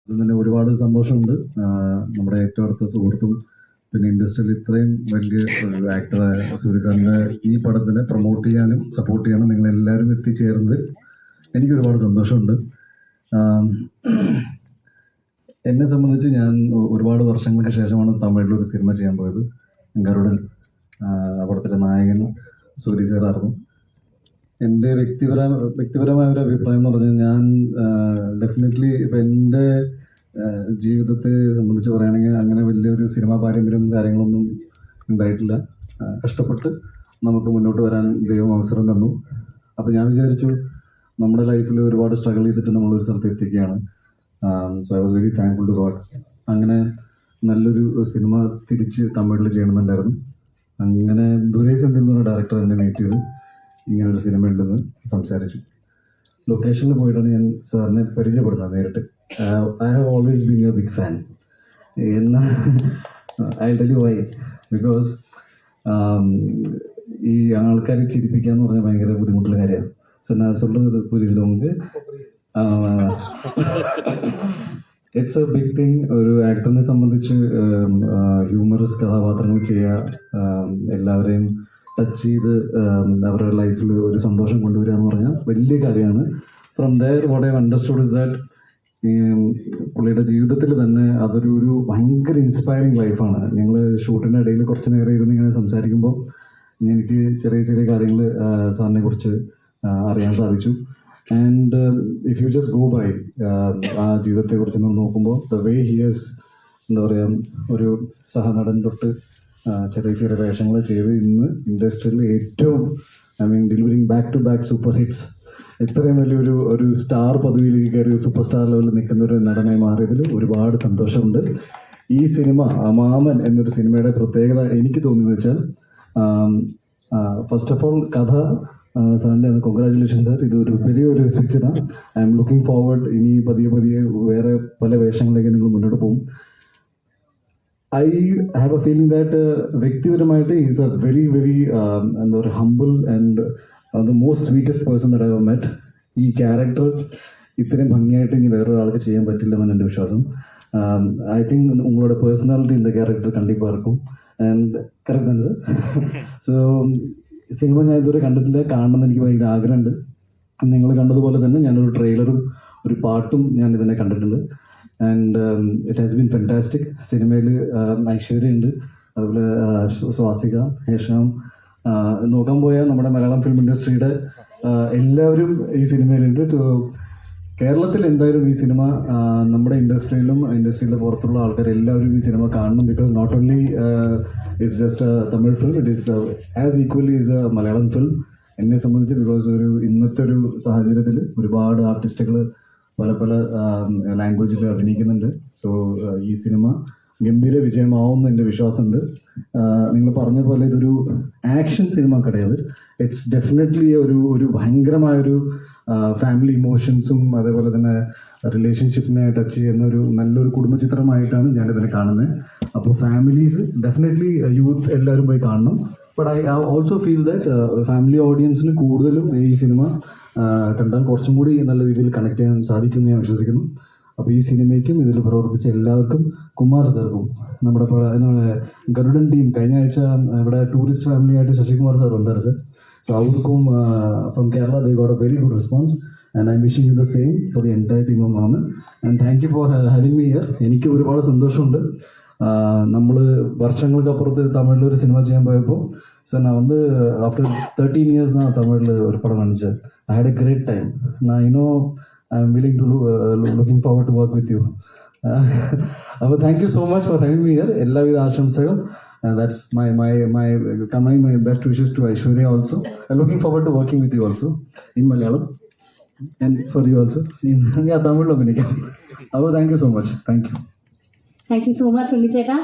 അതും തന്നെ ഒരുപാട് സന്തോഷമുണ്ട്. നമ്മുടെ ഏറ്റവും അടുത്ത സുഹൃത്തും പിന്നെ ഇൻഡസ്ട്രിയിൽ ഇത്രയും വലിയ ഒരു ആക്ടറായ സൂര്യ സാറിന്റെ ഈ പടത്തിനെ പ്രൊമോട്ട് ചെയ്യാനും സപ്പോർട്ട് ചെയ്യാനും നിങ്ങൾ എല്ലാവരും എത്തിച്ചേർന്നത് എനിക്ക് ഒരുപാട് സന്തോഷമുണ്ട്. എന്നെ സംബന്ധിച്ച് ഞാൻ ഒരുപാട് വർഷങ്ങൾക്ക് ശേഷമാണ് തമിഴിലൊരു സിനിമ ചെയ്യാൻ പോയത്. ഗരുഡൻ അവിടുത്തെ നായകൻ സൂര്യ സാറായിരുന്നു. എൻ്റെ വ്യക്തിപരമായ ഒരു അഭിപ്രായം എന്ന് പറഞ്ഞാൽ ഞാൻ ഡെഫിനറ്റ്ലി ഇപ്പം എൻ്റെ ജീവിതത്തെ സംബന്ധിച്ച് പറയുകയാണെങ്കിൽ അങ്ങനെ വലിയൊരു സിനിമാ പാരമ്പര്യം കാര്യങ്ങളൊന്നും ഉണ്ടായിട്ടില്ല. കഷ്ടപ്പെട്ട് നമുക്ക് മുന്നോട്ട് വരാൻ ദൈവം അവസരം തന്നു. അപ്പോൾ ഞാൻ വിചാരിച്ചു നമ്മുടെ ലൈഫിൽ ഒരുപാട് സ്ട്രഗിൾ ചെയ്തിട്ട് നമ്മളൊരു സ്ഥലത്ത് എത്തിക്കുകയാണ്. So I was very thankful to God. അങ്ങനെ നല്ലൊരു സിനിമ തിരിച്ച് തമിഴിൽ ചെയ്യണമെന്നുണ്ടായിരുന്നു. അങ്ങനെ ദുരൈ സെന്തിൽ എന്ന് പറഞ്ഞ ഡയറക്ടർ എന്നെ മീറ്റ് ചെയ്ത് ഇങ്ങനൊരു സിനിമ ഉണ്ടെന്ന് സംസാരിച്ചു. ലൊക്കേഷനിൽ പോയിട്ടാണ് ഞാൻ സാറിനെ പരിചയപ്പെടുന്നത് നേരിട്ട്. I have always been a big fan. I tell you why. Because ഈ ആൾക്കാരെ ചിരിപ്പിക്കുക എന്ന് പറഞ്ഞാൽ ഭയങ്കര ബുദ്ധിമുട്ടുള്ള കാര്യമാണ്. സാർ ഞാൻ சொல்றது புரியுது உங்களுக்கு? It's a big thing. ഒരു ആക്ടറിനെ സംബന്ധിച്ച് ഹ്യൂമറസ് കഥാപാത്രങ്ങൾ ചെയ്യുക, എല്ലാവരെയും ടച്ച് ചെയ്ത് അവരുടെ ലൈഫിൽ ഒരു സന്തോഷം കൊണ്ടുവരിക എന്ന് പറഞ്ഞാൽ വലിയ കാര്യമാണ്. From there what I understood is that പുള്ളിയുടെ ജീവിതത്തിൽ തന്നെ അതൊരു ഭയങ്കര ഇൻസ്പയറിങ് ലൈഫാണ്. ഞങ്ങൾ ഷൂട്ടിൻ്റെ ഇടയിൽ കുറച്ച് നേരം ഇരുന്ന് ഇങ്ങനെ സംസാരിക്കുമ്പോൾ എനിക്ക് ചെറിയ ചെറിയ കാര്യങ്ങൾ സാറിനെ കുറിച്ച് അറിയാൻ സാധിച്ചു. And if you just go by ആ ജീവിതത്തെക്കുറിച്ച് നോക്കുമ്പോൾ ദ വേ ഹിയേഴ്സ് എന്താ പറയുക, ഒരു സഹനടൻ തൊട്ട് ചെറിയ ചെറിയ വേഷങ്ങൾ ചെയ്ത് ഇന്ന് ഇൻഡസ്ട്രിയിൽ ഏറ്റവും delivering back to back super hits, ഇത്രയും വലിയൊരു സ്റ്റാർ പദവിയിലേക്ക് കയറി സൂപ്പർ സ്റ്റാർ ലെവലിൽ നിൽക്കുന്ന ഒരു നടനായി മാറിയതിൽ ഒരുപാട് സന്തോഷമുണ്ട്. ഈ സിനിമ മാമൻ എന്നൊരു സിനിമയുടെ പ്രത്യേകത എനിക്ക് തോന്നിയെന്ന് വെച്ചാൽ, ഫസ്റ്റ് ഓഫ് ഓൾ കഥ സാറിൻ്റെ കൺഗ്രാജുലേഷൻ സാർ. ഇതൊരു വലിയൊരു സ്വിച്ചിതാണ്. I am looking forward. ഇനി പതിയെ വേറെ പല വേഷങ്ങളിലേക്ക് നിങ്ങൾ മുന്നോട്ട് പോകും. I have a feeling that വ്യക്തിപരമായിട്ട് ഈസ് എ വെരി എന്താ പറയുക humble and the most sweetest person that I have met. ഈ ക്യാരക്ടർ ഇത്രയും ഭംഗിയായിട്ട് ഇനി വേറൊരാൾക്ക് ചെയ്യാൻ പറ്റില്ലെന്നാണ് എൻ്റെ വിശ്വാസം. ഐ തിങ്ക് ഉങ്ങളോட പേഴ്സണാലിറ്റി இந்த ക്യാരക്ടർ കണ്ടിപ്പാக இருக்கும். ആൻഡ് കറക്റ്റ് ആണ് സാർ. സോ സിനിമ ഞാൻ ഇതുവരെ കണ്ടിട്ടില്ല, കാണണമെന്ന് എനിക്ക് ഭയങ്കര ആഗ്രഹമുണ്ട്. നിങ്ങൾ കണ്ടതുപോലെ തന്നെ ഞാനൊരു ട്രെയിലറും ഒരു പാട്ടും ഞാൻ ഇതിനെ കണ്ടിട്ടുണ്ട്. And it has been fantastic. സിനിമയിൽ ഐശ്വര്യ ഉണ്ട്, അതുപോലെ സ്വാസിക, ഹേഷാം, നോക്കാൻ പോയാൽ നമ്മുടെ മലയാളം ഫിലിം ഇൻഡസ്ട്രിയുടെ എല്ലാവരും ഈ സിനിമയിലുണ്ട്. കേരളത്തിൽ എന്തായാലും ഈ സിനിമ നമ്മുടെ ഇൻഡസ്ട്രിയുടെ പുറത്തുള്ള ആൾക്കാർ എല്ലാവരും ഈ സിനിമ കാണണം. Because not only it's just Tamil film, it is as equally is a Malayalam film എന്നെ സംബന്ധിച്ച്. ബിക്കോസ് ഇന്നത്തെ ഒരു സാഹചര്യത്തിൽ ഒരുപാട് ആർട്ടിസ്റ്റുകൾ പല ലാംഗ്വേജിൽ അഭിനയിക്കുന്നുണ്ട്. സോ ഈ സിനിമ ഗംഭീര വിജയമാവുമെന്ന് എൻ്റെ വിശ്വാസമുണ്ട്. നിങ്ങൾ പറഞ്ഞ പോലെ ഇതൊരു ആക്ഷൻ സിനിമ கிடையாது. ഇറ്റ്സ് ഡെഫിനറ്റ്ലി ഒരു ഭയങ്കരമായൊരു ഫാമിലി ഇമോഷൻസും അതേപോലെ തന്നെ റിലേഷൻഷിപ്പിനെ ടച്ച് ചെയ്യുന്ന നല്ലൊരു കുടുംബചിത്രമായിട്ടാണ് ഞാനിതിനെ കാണുന്നത്. അപ്പോൾ ഫാമിലീസ് ഡെഫിനറ്റ്ലി യൂത്ത് എല്ലാവരും പോയി കാണണം. But I also feel that family ഓഡിയൻസിന് കൂടുതലും ഈ സിനിമ കണ്ടാൽ കുറച്ചും കൂടി നല്ല രീതിയിൽ കണക്ട് ചെയ്യാൻ സാധിക്കുമെന്ന് ഞാൻ വിശ്വസിക്കുന്നു. അപ്പോൾ ഈ സിനിമയ്ക്കും ഇതിൽ പ്രവർത്തിച്ച എല്ലാവർക്കും, കുമാർ സാർക്കും, നമ്മുടെ ഗരുഡൻ ടീം, കഴിഞ്ഞ ആഴ്ച ഇവിടെ ടൂറിസ്റ്റ് ഫാമിലിയായിട്ട് ശശികുമാർ സാർ ഉണ്ടായിരുന്നു സാർ. സോ അവർക്കും from Kerala they got a very good response and I wishing you the same for the entire team of Maaman. And thank you for having me here. എനിക്ക് ഒരുപാട് സന്തോഷമുണ്ട്. നമ്മൾ വർഷങ്ങൾക്കപ്പുറത്ത് തമിഴിലൊരു സിനിമ ചെയ്യാൻ പോയപ്പോൾ சார் நான் வந்து ஆஃப்டர் 13 years தான் தமிழில் ஒரு படம் நடித்தேன். I had a great time. நான் இன்னும் I am willing to looking forward to work with you. അപ്പോൾ thank you so much for having me here. എല്ലാവിധ ആശംസകളും. That's my best wishes to Aishwarya also. I'm looking forward to working with you also in Malayalam and for you also. ഞാൻ തമിഴിൽ അഭിനയിക്കാം. അപ്പോൾ thank you so much. Thank you so much ഉണ്ണിച്ചേട്ടാ.